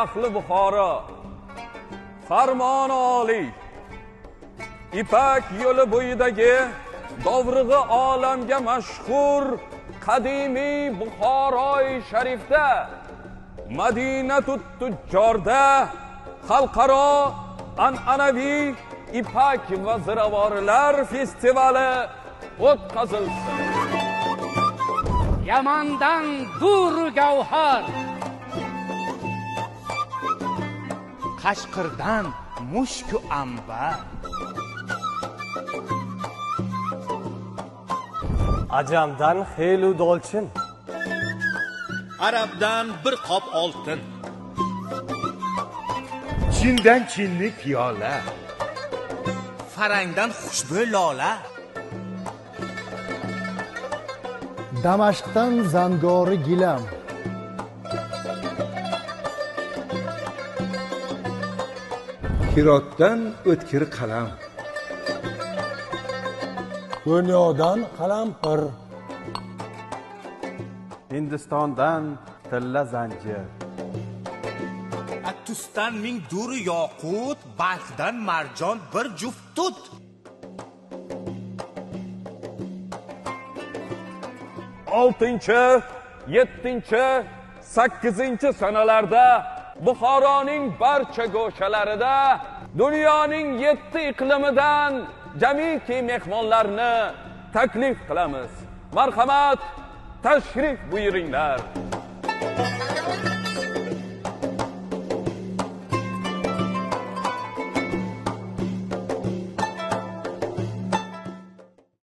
ahli Buxoro, farmon oliy, Ipak yo'li bo'yidagi dovrug'i olamga mashhur qadimiy Buxoroy sharifda, Madinatut Tujjorda xalqaro an'anaviy Ipak va ziravorlar festivali o'tkazilsin. Yamandan dur gavhar, Qashqirdan mushku ambar, Ajamdan xelu dolchin, Arabdan bir qop oltin, Chindan chinlik piyola, Farangdan xushbo'y lola, Damashqdan zangori gilam, Hirotdan o'tkir qalam, Ko'nyodan qalampir, Hindistondan tilla zanjir, Attusdan ming duri yoqut, Balxdan marjon bir juft tut. Oltinchi, 7-chi, 8-chi sanalarda Buxoroning barcha go'shalarida dunyoning 7 iqlimidan jamiki mehmonlarni taklif qilamiz. Marhamat, tashrif buyuringlar.